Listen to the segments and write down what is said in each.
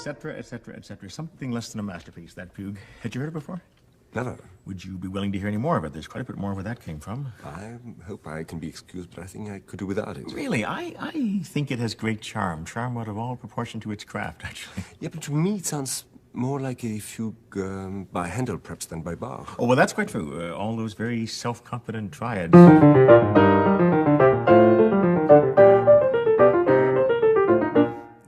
etc., etc., etc. Something less than a masterpiece, that fugue. Had you heard it before? Never. Would you be willing to hear any more of it? There's quite a bit more where that came from. I hope I can be excused, but I think I could do without it. Really, I think it has great charm. Charm out of all proportion to its craft, actually. Yeah, but to me it sounds more like a fugue by Handel, perhaps, than by Bach. Oh, well, that's quite true. All those very self-confident triads.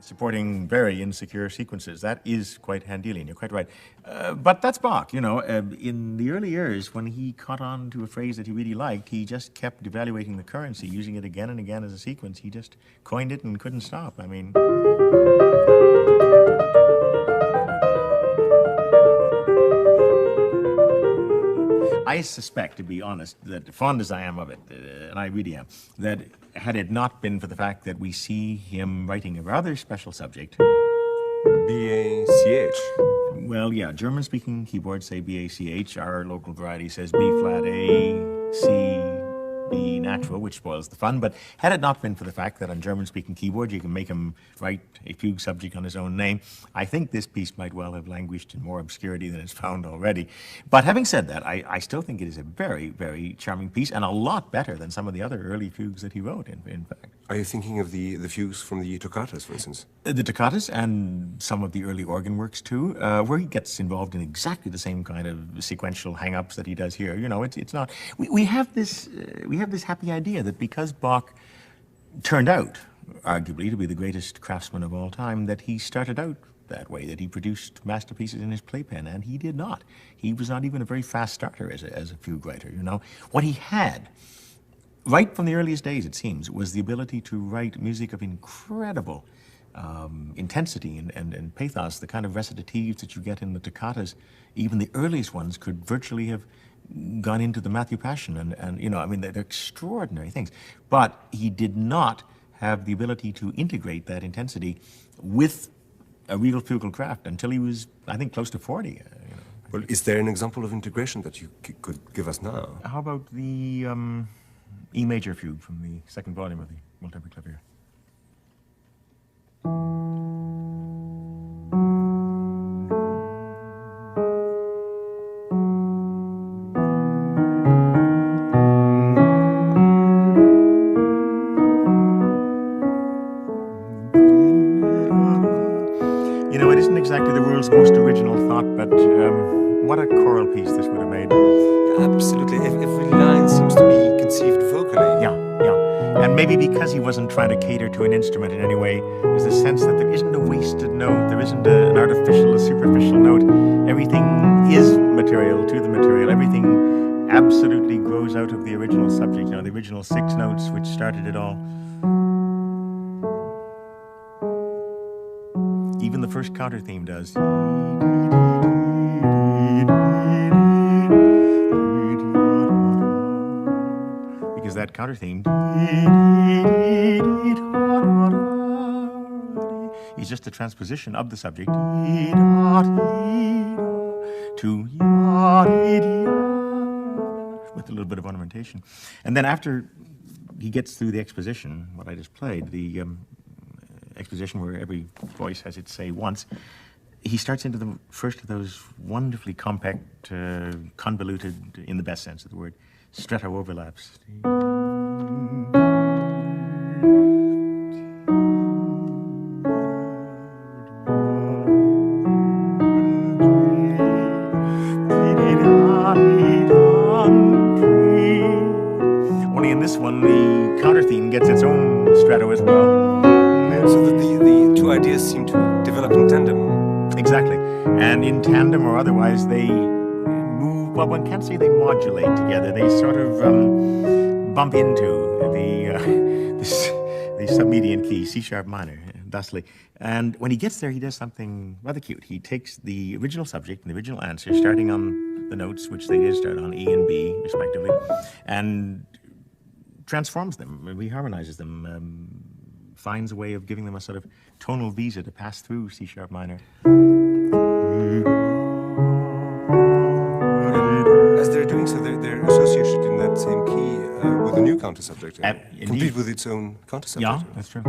Supporting very insecure sequences. That is quite Handelian, you're quite right. But that's Bach, you know. In the early years, when he caught on to a phrase that he really liked, he just kept devaluating the currency, using it again and again as a sequence. He just coined it and couldn't stop. I mean... I suspect, to be honest, that fond as I am of it, and I really am, that had it not been for the fact that we see him writing a rather special subject... B-A-C-H. Well, yeah, German-speaking keyboards say B-A-C-H. Our local variety says B-flat A, C, B natural, which spoils the fun. But had it not been for the fact that on German-speaking keyboard you can make him write a fugue subject on his own name, I think this piece might well have languished in more obscurity than it's found already. But having said that, I still think it is a very, very charming piece, and a lot better than some of the other early fugues that he wrote, in fact. Are you thinking of the fugues from the toccatas, for instance? The toccatas and some of the early organ works too, where he gets involved in exactly the same kind of sequential hang-ups that he does here. You know, it's not... We have this happy idea that because Bach turned out, arguably, to be the greatest craftsman of all time, that he started out that way, that he produced masterpieces in his playpen, and he did not. He was not even a very fast starter as a fugue writer, you know. What he had, right from the earliest days, it seems, was the ability to write music of incredible intensity and pathos, the kind of recitatives that you get in the toccatas. Even the earliest ones could virtually have gone into the Matthew Passion, and you know, I mean, they're extraordinary things. But he did not have the ability to integrate that intensity with a real fugal craft until he was, I think, close to 40. You know. Well, is there an example of integration that you could give us now? How about the E major fugue from the second volume of the Multiple Clavier? You know, it isn't exactly the world's most original thought, but what a choral piece this would have made. Absolutely. Every line seems to be conceived vocally. Yeah. And maybe because he wasn't trying to cater to an instrument in any way, there's a sense that there isn't a wasted note, there isn't an artificial, a superficial note. Everything is material to the material. Everything absolutely grows out of the original subject, you know, the original 6 notes which started it all. Even the first counter theme does. Because that counter theme is just a transposition of the subject to with a little bit of ornamentation. And then after he gets through the exposition, what I just played, the exposition where every voice has its say once, he starts into the first of those wonderfully compact, convoluted, in the best sense of the word, stretto overlaps. Only in this one, the counter theme gets its own stretto as well. So that the two ideas seem to develop in tandem. Exactly. And in tandem or otherwise, they move, well, one can't say they modulate together. They sort of bump into the submedian key, C-sharp minor, thusly. And when he gets there, he does something rather cute. He takes the original subject and the original answer, starting on the notes, which they did start on, E and B, respectively, and transforms them, reharmonizes them, finds a way of giving them a sort of tonal visa to pass through C-sharp minor. As they're doing so, they're associated in that same key with a new counter subject, complete with its own counter subject. Yeah, that's true.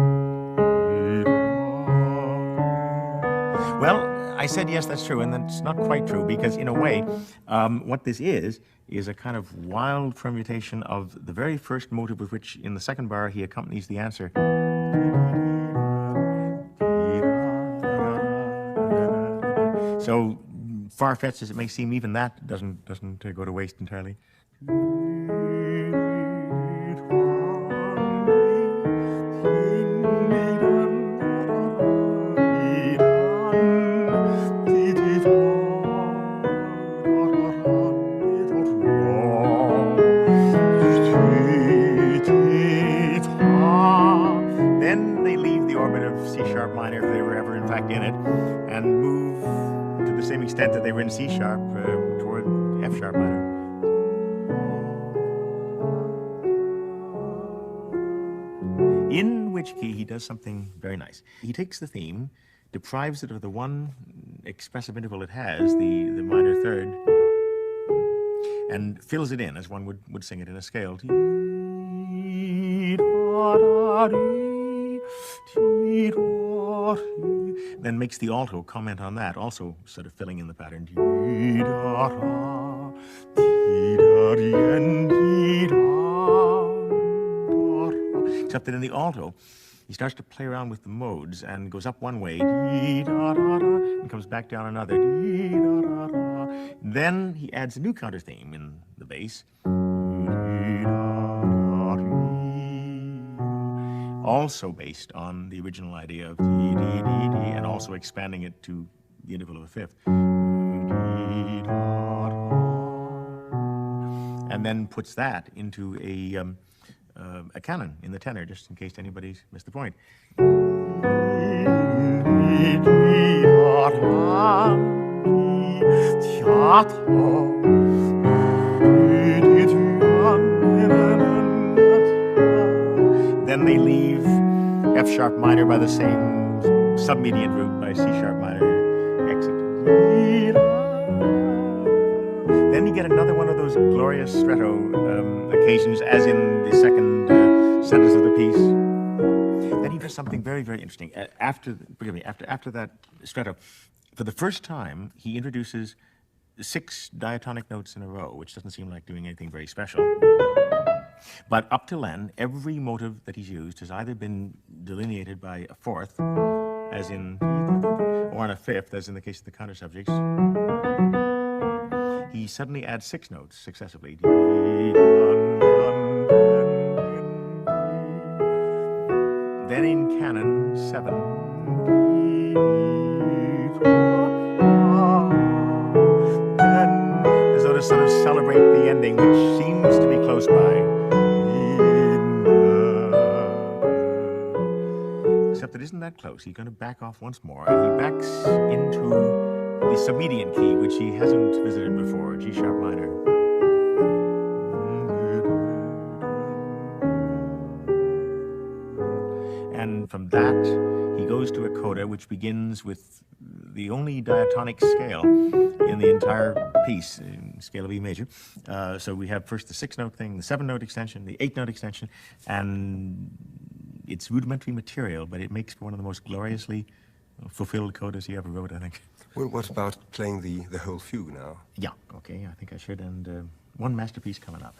Well, I said yes, that's true, and that's not quite true, because in a way, what this is a kind of wild permutation of the very first motive with which, in the second bar, he accompanies the answer. So far-fetched as it may seem, even that doesn't go to waste entirely. Then they leave the orbit of C sharp minor, if they were ever in fact in it, and move to the same extent that they were in C sharp toward F sharp minor. In which key he does something very nice. He takes the theme, deprives it of the one expressive interval it has, the minor third, and fills it in as one would sing it in a scale. Then makes the alto comment on that, also sort of filling in the pattern. Except that in the alto, he starts to play around with the modes and goes up one way, and comes back down another. Then he adds a new counter theme in the bass, also based on the original idea of and also expanding it to the interval of a fifth. And then puts that into a canon in the tenor, just in case anybody's missed the point. Then they leave F sharp minor by the same submedian route by C sharp minor exit. Then you get another one of those glorious stretto occasions, as in the second sentence of the piece. Then he does something very, very interesting. After that stretto, for the first time, he introduces 6 diatonic notes in a row, which doesn't seem like doing anything very special. But up till then, every motive that he's used has either been delineated by a fourth, as in, or on a fifth, as in the case of the counter subjects. He suddenly adds 6 notes successively. Then in canon 7, as though to sort of celebrate the ending, which seems to be close by. Except it isn't that close. He's going to back off once more, and he backs into the submedian key, which he hasn't visited before, G sharp minor. And from that, he goes to a coda, which begins with the only diatonic scale in the entire piece, in scale of E major. So we have first the 6-note thing, the 7-note extension, the 8-note extension, and it's rudimentary material, but it makes for one of the most gloriously fulfilled codas he ever wrote, I think. Well, what about playing the whole fugue now? Yeah, okay, I think I should, and one masterpiece coming up.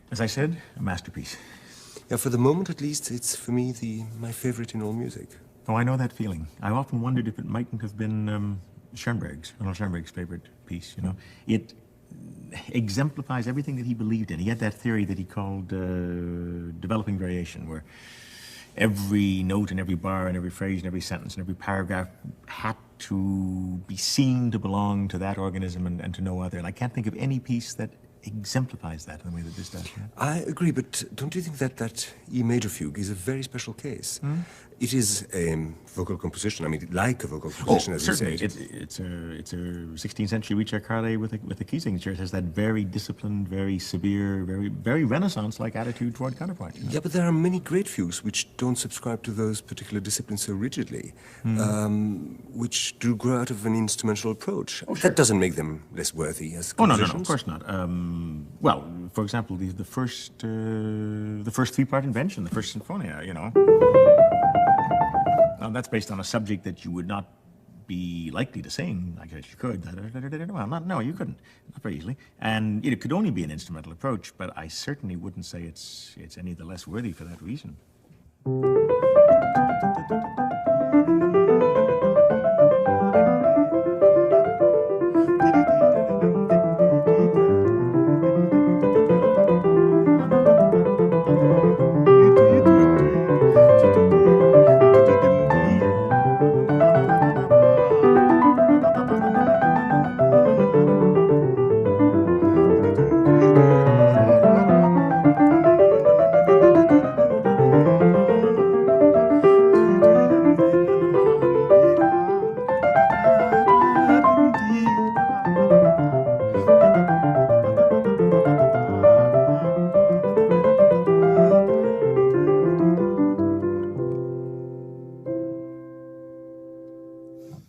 As I said, a masterpiece. Yeah, for the moment at least, it's for me my favorite in all music. Oh, I know that feeling. I often wondered if it mightn't have been Ronald Schoenberg's favorite piece, you know. It exemplifies everything that he believed in. He had that theory that he called developing variation, where every note and every bar and every phrase and every sentence and every paragraph had to be seen to belong to that organism and to no other. And I can't think of any piece that exemplifies that in the way that this does. Yeah? I agree, but don't you think that E major fugue is a very special case? It is a vocal composition. I mean, like a vocal composition, as certainly. you say. It's a 16th century Richard Carle with a key signature. It has that very disciplined, very severe, very Renaissance-like attitude toward counterpoint. You know? Yeah, but there are many great fugues which don't subscribe to those particular disciplines so rigidly, which do grow out of an instrumental approach. Oh, sure. That doesn't make them less worthy as Oh, no, compositions. of course not. Well, for example, the first three-part invention, the first Sinfonia, you know. Now, that's based on a subject that you would not be likely to sing. I guess you could. Well, no, you couldn't. Not very easily. And it could only be an instrumental approach, but I certainly wouldn't say it's any the less worthy for that reason.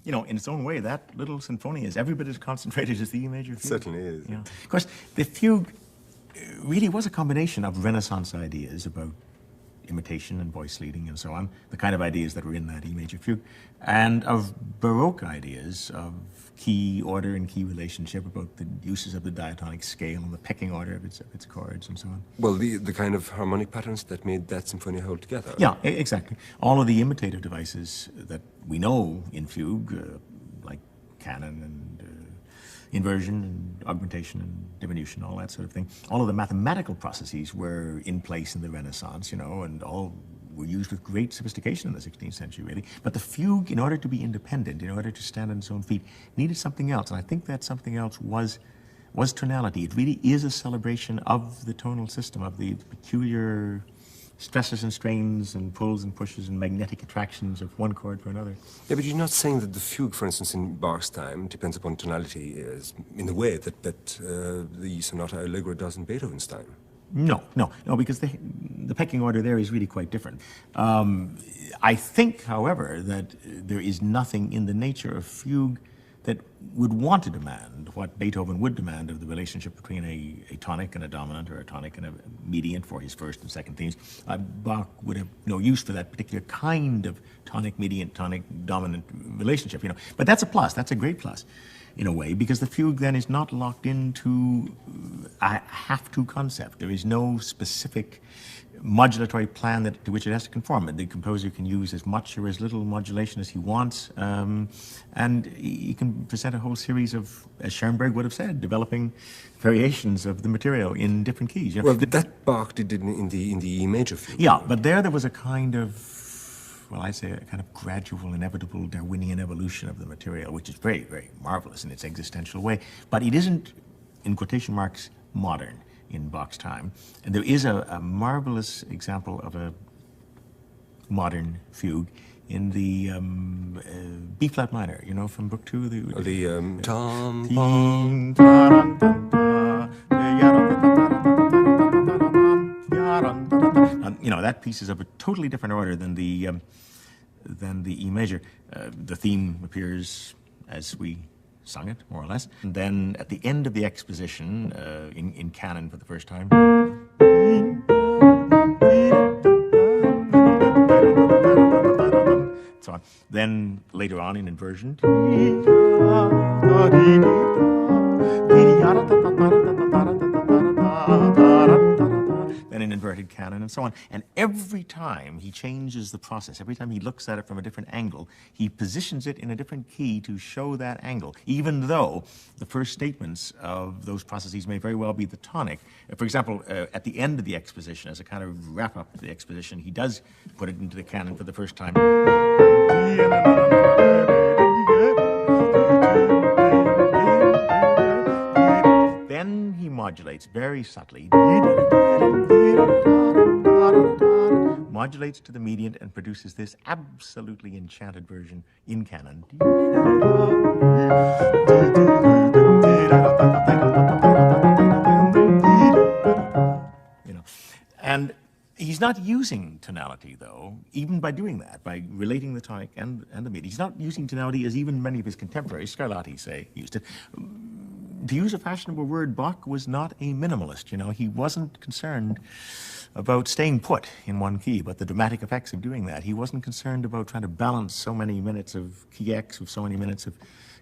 You know, in its own way, that little symphony is every bit as concentrated as the E major fugue. It certainly is. Yeah. Of course, the fugue really was a combination of Renaissance ideas about imitation and voice leading and so on, the kind of ideas that were in that E major fugue, and of Baroque ideas of key order and key relationship, about the uses of the diatonic scale and the pecking order of its chords and so on. Well, the kind of harmonic patterns that made that symphony hold together. Yeah, exactly. All of the imitative devices that we know in fugue, like canon and inversion and augmentation and diminution, all that sort of thing. All of the mathematical processes were in place in the Renaissance, you know, and all were used with great sophistication in the 16th century, really. But the fugue, in order to be independent, in order to stand on its own feet, needed something else. And I think that something else was tonality. It really is a celebration of the tonal system, of the peculiar stresses and strains and pulls and pushes and magnetic attractions of one chord for another. Yeah, but you're not saying that the fugue, for instance, in Bach's time, depends upon tonality in the way that the Sonata Allegro does in Beethoven's time. No, because the pecking order there is really quite different. I think, however, that there is nothing in the nature of fugue that would want to demand what Beethoven would demand of the relationship between a tonic and a dominant, or a tonic and a mediant for his first and second themes. Bach would have no use for that particular kind of tonic, mediant, tonic, dominant relationship, you know. But that's a plus, that's a great plus, in a way, because the fugue then is not locked into a have-to concept. There is no specific modulatory plan to which it has to conform. The composer can use as much or as little modulation as he wants, and he can present a whole series of, as Schoenberg would have said, developing variations of the material in different keys. You know? Well, that Bach did in the E major fugue. Yeah, but there was a kind of, well, I'd say a kind of gradual, inevitable Darwinian evolution of the material, which is very, very marvelous in its existential way. But it isn't, in quotation marks, modern in Bach's time. And there is a marvelous example of a modern fugue in the B-flat minor, you know, from Book 2. The tom, you know, that piece is of a totally different order than the E major. The theme appears as we sung it, more or less. And then at the end of the exposition, in canon for the first time, so on. Then later on in inversion, and so on. And every time he changes the process, every time he looks at it from a different angle, he positions it in a different key to show that angle, even though the first statements of those processes may very well be the tonic. For example, at the end of the exposition, as a kind of wrap-up to the exposition, he does put it into the canon for the first time. Then he modulates very subtly, modulates to the mediant and produces this absolutely enchanted version in canon. You know, and he's not using tonality, though, even by doing that, by relating the tonic and the mediant. He's not using tonality as even many of his contemporaries, Scarlatti, say, used it. To use a fashionable word, Bach was not a minimalist. You know, he wasn't concerned about staying put in one key, but the dramatic effects of doing that. He wasn't concerned about trying to balance so many minutes of key X with so many minutes of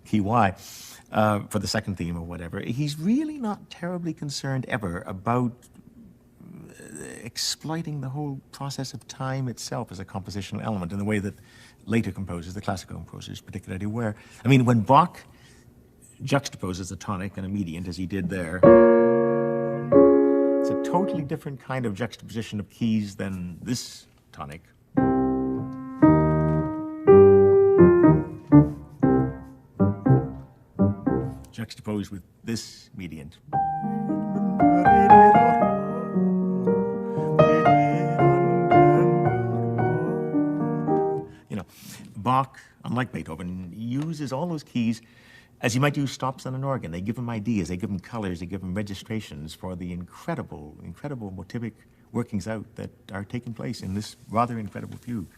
key Y for the second theme or whatever. He's really not terribly concerned ever about exploiting the whole process of time itself as a compositional element in the way that later composers, the classical composers particularly, were. I mean, when Bach juxtaposes a tonic and a mediant, as he did there, it's a totally different kind of juxtaposition of keys than this tonic. Juxtaposed with this mediant. You know, Bach, unlike Beethoven, uses all those keys as you might use stops on an organ. They give him ideas, they give him colors, they give him registrations for the incredible, incredible motivic workings out that are taking place in this rather incredible fugue.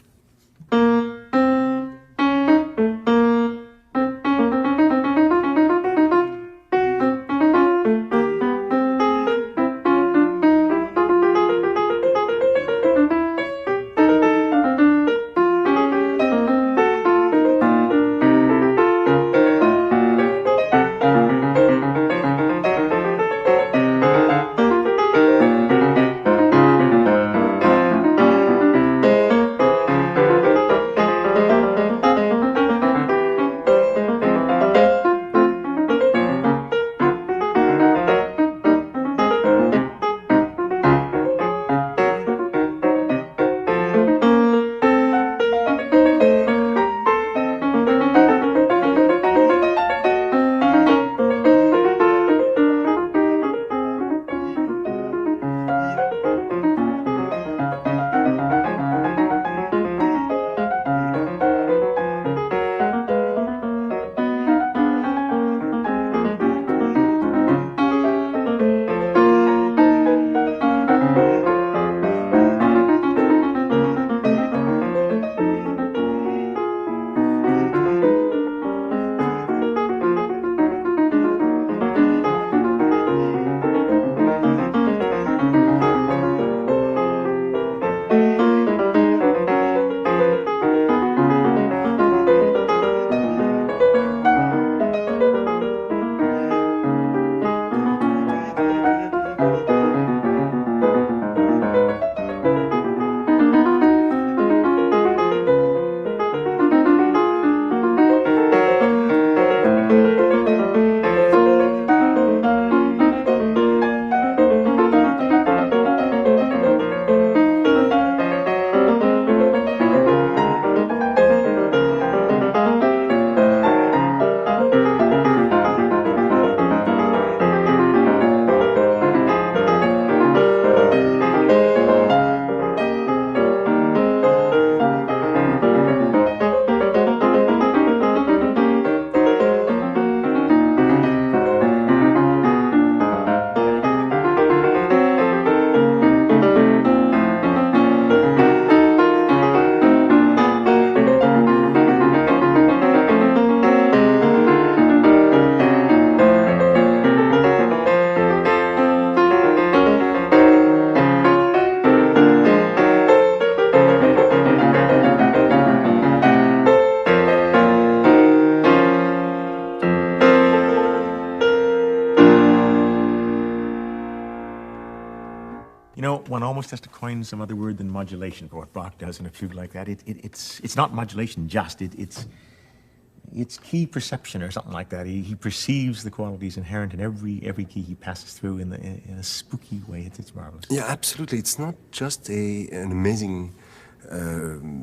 You know, one almost has to coin some other word than modulation for what Bach does in a fugue like that. It's not modulation just, it's key perception or something like that. He perceives the qualities inherent in every key he passes through in a spooky way. It's marvelous. Yeah, absolutely. It's not just an amazing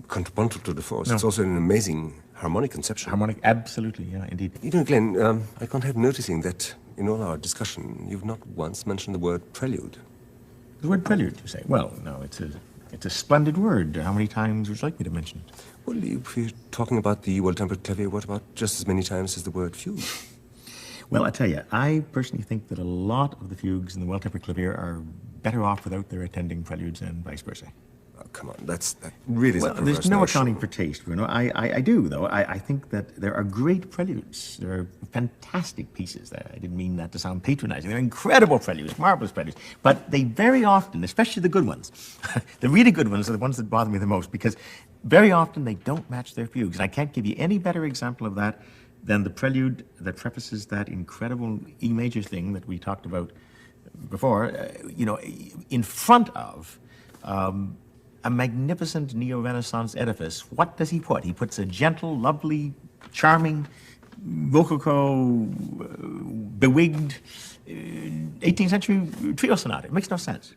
contrapuntal to the force. No. It's also an amazing harmonic conception. Harmonic, absolutely, yeah, indeed. You know, Glenn, I can't help noticing that in all our discussion, you've not once mentioned the word prelude. The word prelude, you say? Well, no, it's a splendid word. How many times would you like me to mention it? Well, if you're talking about the well-tempered clavier, what about just as many times as the word fugue? Well, I tell you, I personally think that a lot of the fugues in the well-tempered clavier are better off without their attending preludes and vice versa. Oh, come on, that really is Well, a perverse there's no notion. accounting for taste, Bruno. I do, though. I think that there are great preludes. There are fantastic pieces there. I didn't mean that to sound patronizing. They're incredible preludes, marvelous preludes. But they very often, especially the good ones, the really good ones are the ones that bother me the most, because very often they don't match their fugues. And I can't give you any better example of that than the prelude that prefaces that incredible E major thing that we talked about before, in front of a magnificent neo-Renaissance edifice. What does he put? He puts a gentle, lovely, charming, rococo, bewigged 18th century trio sonata. It makes no sense.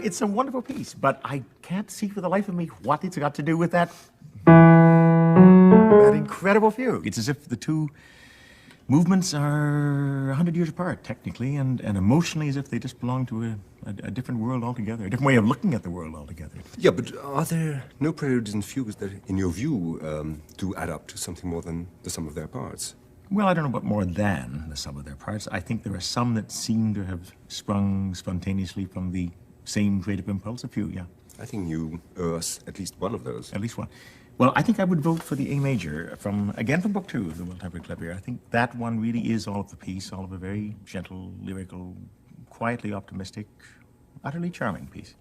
It's a wonderful piece, but I can't see for the life of me what it's got to do with that incredible fugue. It's as if the two movements are 100 years apart, technically, and emotionally as if they just belong to a different world altogether, a different way of looking at the world altogether. Yeah, but are there no preludes and fugues that, in your view, do add up to something more than the sum of their parts? Well, I don't know about more than the sum of their parts. I think there are some that seem to have sprung spontaneously from the same creative impulse, a few, yeah. I think you owe us at least one of those. At least one. Well, I think I would vote for the A major from Book 2 of the Well-Tempered Clavier. I think that one really is all of the piece, all of a very gentle, lyrical, quietly optimistic, utterly charming piece.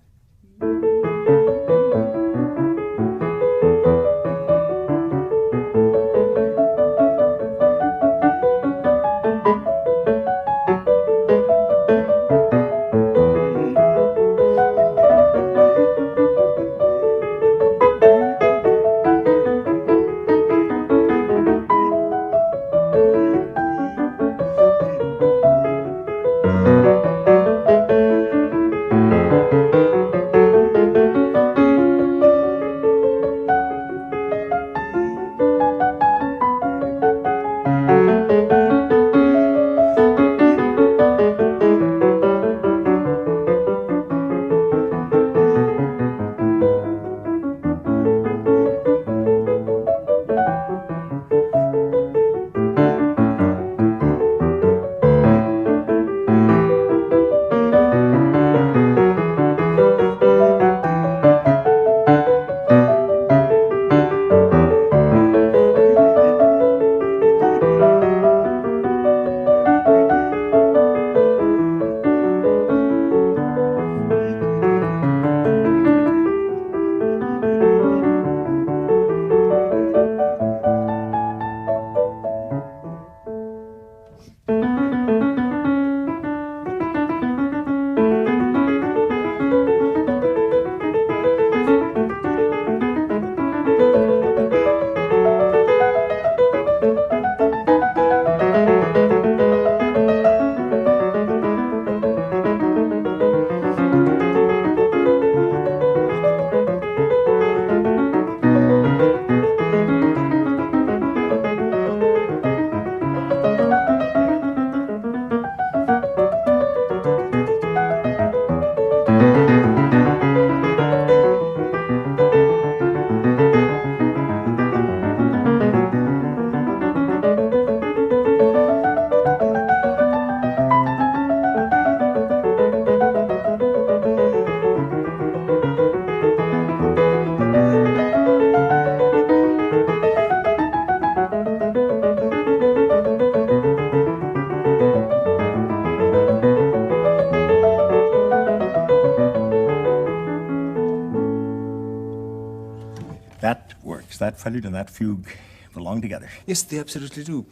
that prelude and that fugue belong together. Yes, they absolutely do.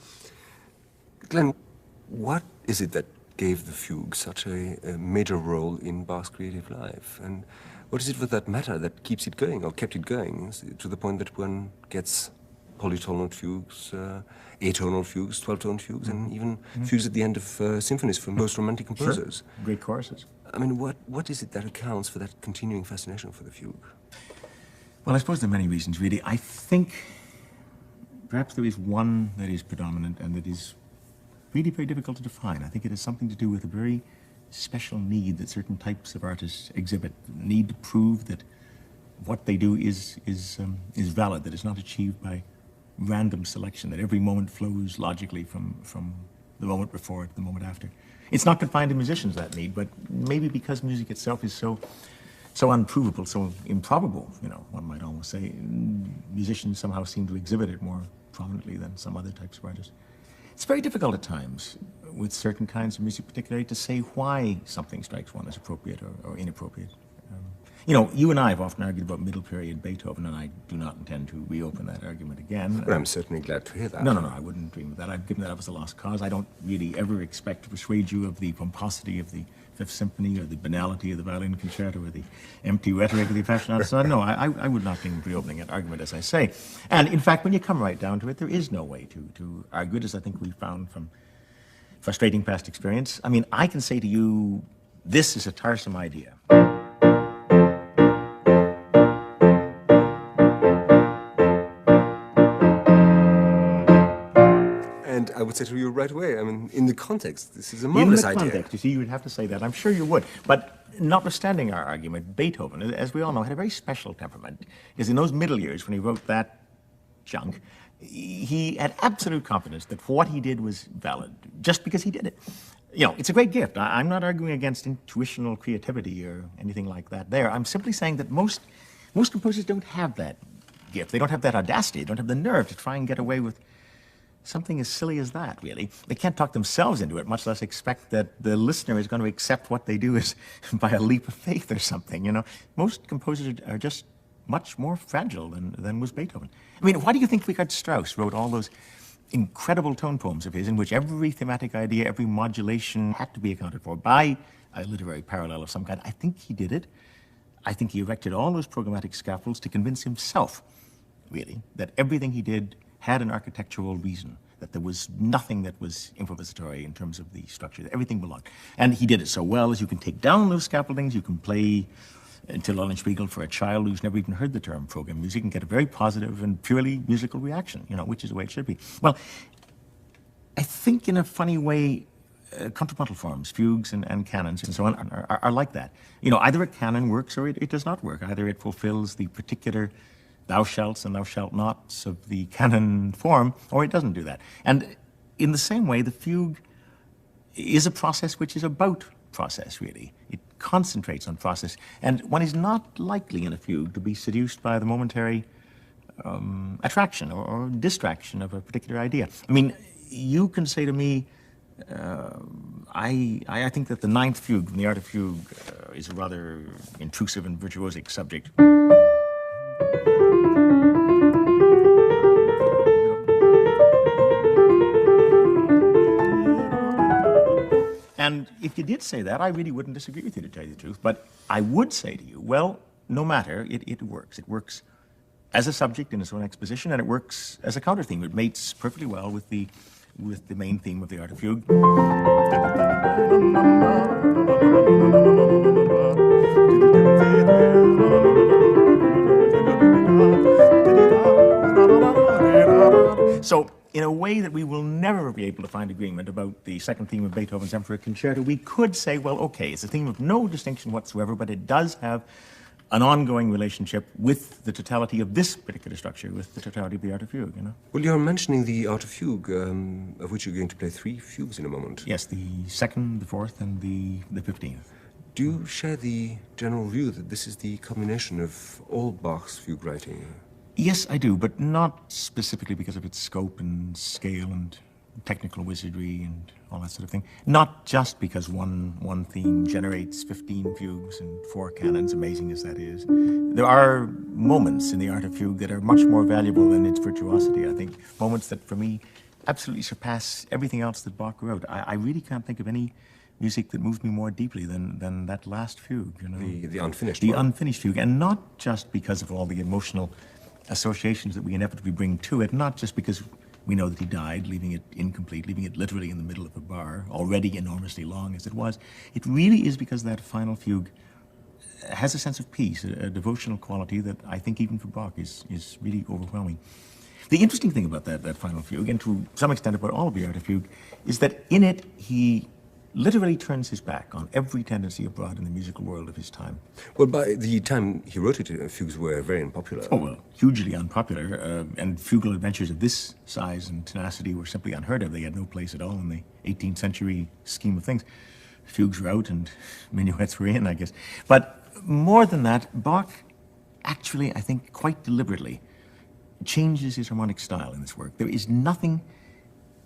Glenn, what is it that gave the fugue such a major role in Bach's creative life? And what is it with that matter that keeps it going, or kept it going, to the point that one gets polytonal fugues, atonal fugues, 12-tone fugues, and even fugues at the end of symphonies for most romantic composers? Sure. Great choruses. I mean, what is it that accounts for that continuing fascination for the fugue? Well, I suppose there are many reasons, really. I think perhaps there is one that is predominant and that is really very difficult to define. I think it has something to do with a very special need that certain types of artists exhibit, the need to prove that what they do is valid, that it's not achieved by random selection, that every moment flows logically from the moment before it to the moment after. It's not confined to musicians, that need, but maybe because music itself is so unprovable, so improbable, you know, one might almost say, musicians somehow seem to exhibit it more prominently than some other types of artists. It's very difficult at times with certain kinds of music, particularly, to say why something strikes one as appropriate or inappropriate. You know, you and I have often argued about middle period Beethoven, and I do not intend to reopen that argument again. Well, I'm certainly glad to hear that. No, I wouldn't dream of that. I've given that up as a lost cause. I don't really ever expect to persuade you of the pomposity of the Fifth Symphony or the banality of the Violin Concerto or the empty rhetoric of the Appassionata Sonata. No, I would not think of reopening that argument, as I say. And in fact, when you come right down to it, there is no way to argue it, as I think we found from frustrating past experience. I mean, I can say to you, this is a tiresome idea. I would say to you right away, I mean, in the context, this is a marvelous idea. In the context, you see, you would have to say that. I'm sure you would. But notwithstanding our argument, Beethoven, as we all know, had a very special temperament. Because in those middle years, when he wrote that junk, he had absolute confidence that what he did was valid, just because he did it. You know, it's a great gift. I'm not arguing against intuitional creativity or anything like that there. I'm simply saying that most composers don't have that gift. They don't have that audacity. They don't have the nerve to try and get away with something as silly as that, really. They can't talk themselves into it, much less expect that the listener is going to accept what they do is by a leap of faith or something, you know. Most composers are just much more fragile than was Beethoven. I mean, why do you think Richard Strauss wrote all those incredible tone poems of his in which every thematic idea, every modulation had to be accounted for by a literary parallel of some kind? I think he did it. I think he erected all those programmatic scaffolds to convince himself, really, that everything he did had an architectural reason, that there was nothing that was improvisatory in terms of the structure, that everything belonged. And he did it so well as you can take down those scaffoldings, you can play Till Eulenspiegel for a child who's never even heard the term program music and get a very positive and purely musical reaction, you know, which is the way it should be. Well, I think in a funny way, contrapuntal forms, fugues and canons and so on are like that. You know, either a canon works or it does not work. Either it fulfills the particular thou shalts and thou shalt nots of the canon form, or it doesn't do that. And in the same way, the fugue is a process which is about process, really. It concentrates on process, and one is not likely in a fugue to be seduced by the momentary attraction or distraction of a particular idea. I mean, you can say to me, I think that the ninth fugue from the Art of Fugue is a rather intrusive and virtuosic subject. And if you did say that, I really wouldn't disagree with you, to tell you the truth. But I would say to you, well, no matter, it works. It works as a subject in its own exposition, and it works as a counter theme. It mates perfectly well with the main theme of the Art of Fugue. So, in a way that we will never be able to find agreement about the second theme of Beethoven's Emperor Concerto, we could say, well, okay, it's a theme of no distinction whatsoever, but it does have an ongoing relationship with the totality of this particular structure, with the totality of the Art of Fugue, you know? Well, you're mentioning the Art of Fugue, of which you're going to play 3 fugues in a moment. Yes, the second, the fourth, and the 15th. Do you share the general view that this is the culmination of all Bach's fugue writing? Yes, I do, but not specifically because of its scope and scale and technical wizardry and all that sort of thing. Not just because one theme generates 15 fugues and 4 canons, amazing as that is. There are moments in the art of fugue that are much more valuable than its virtuosity, I think. Moments that, for me, absolutely surpass everything else that Bach wrote. I really can't think of any music that moved me more deeply than that last fugue, you know. The unfinished The one. unfinished fugue, and not just because of all the emotional associations that we inevitably bring to it, not just because we know that he died, leaving it incomplete, leaving it literally in the middle of a bar, already enormously long as it was. It really is because that final fugue has a sense of peace, a devotional quality that I think even for Bach is really overwhelming. The interesting thing about that final fugue, and to some extent about all of the art of fugue, is that in it he literally turns his back on every tendency abroad in the musical world of his time. Well, by the time he wrote it, fugues were very unpopular. Oh, well, hugely unpopular, and fugal adventures of this size and tenacity were simply unheard of. They had no place at all in the 18th century scheme of things. Fugues were out and minuets were in, I guess. But more than that, Bach actually, I think, quite deliberately changes his harmonic style in this work. There is nothing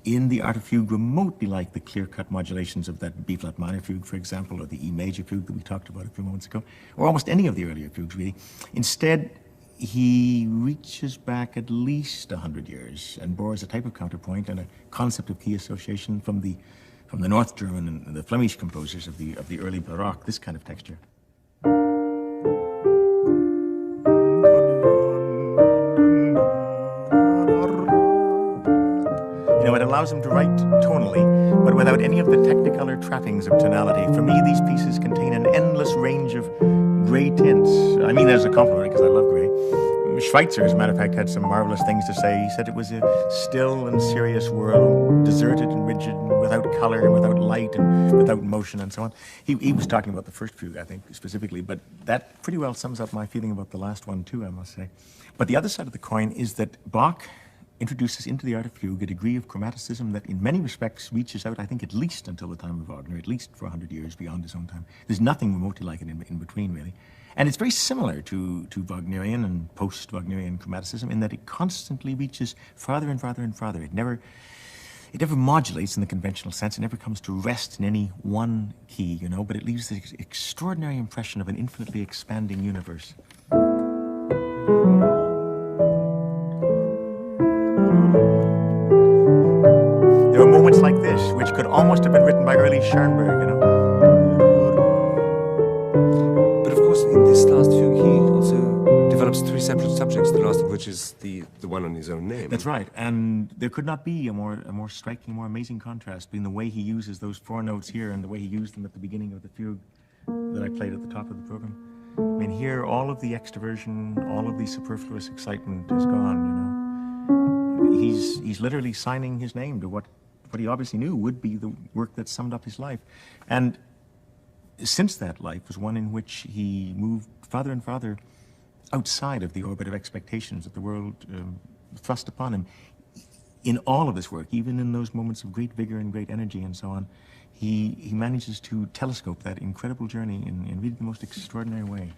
in the art of fugue remotely like the clear-cut modulations of that B-flat minor fugue, for example, or the E major fugue that we talked about a few moments ago, or almost any of the earlier fugues, really. Instead, he reaches back at least 100 years and borrows a type of counterpoint and a concept of key association from the North German and the Flemish composers of the early Baroque, this kind of texture. You know, it allows him to write tonally, but without any of the technicolor trappings of tonality. For me, these pieces contain an endless range of gray tints. I mean that as a compliment, because I love gray. Schweitzer, as a matter of fact, had some marvelous things to say. He said it was a still and serious world, deserted and rigid, and without color, and without light, and without motion, and so on. He was talking about the first fugue, I think, specifically, but that pretty well sums up my feeling about the last one, too, I must say. But the other side of the coin is that Bach introduces into the art of fugue a degree of chromaticism that in many respects reaches out, I think, at least until the time of Wagner, at least for 100 years beyond his own time. There's nothing remotely like it in between, really. And it's very similar to Wagnerian and post-Wagnerian chromaticism in that it constantly reaches farther and farther and farther. It never modulates in the conventional sense. It never comes to rest in any one key, you know, but it leaves this extraordinary impression of an infinitely expanding universe. There are moments like this, which could almost have been written by early Schoenberg, you know. But of course, in this last fugue, he also develops 3 separate subjects, the last of which is the one on his own name. That's right, and there could not be a more striking, more amazing contrast between the way he uses those 4 notes here and the way he used them at the beginning of the fugue that I played at the top of the program. I mean, here, all of the extroversion, all of the superfluous excitement is gone, you know. He's literally signing his name to what he obviously knew would be the work that summed up his life. And since that life was one in which he moved farther and farther outside of the orbit of expectations that the world thrust upon him, in all of his work, even in those moments of great vigor and great energy and so on, he manages to telescope that incredible journey in really the most extraordinary way.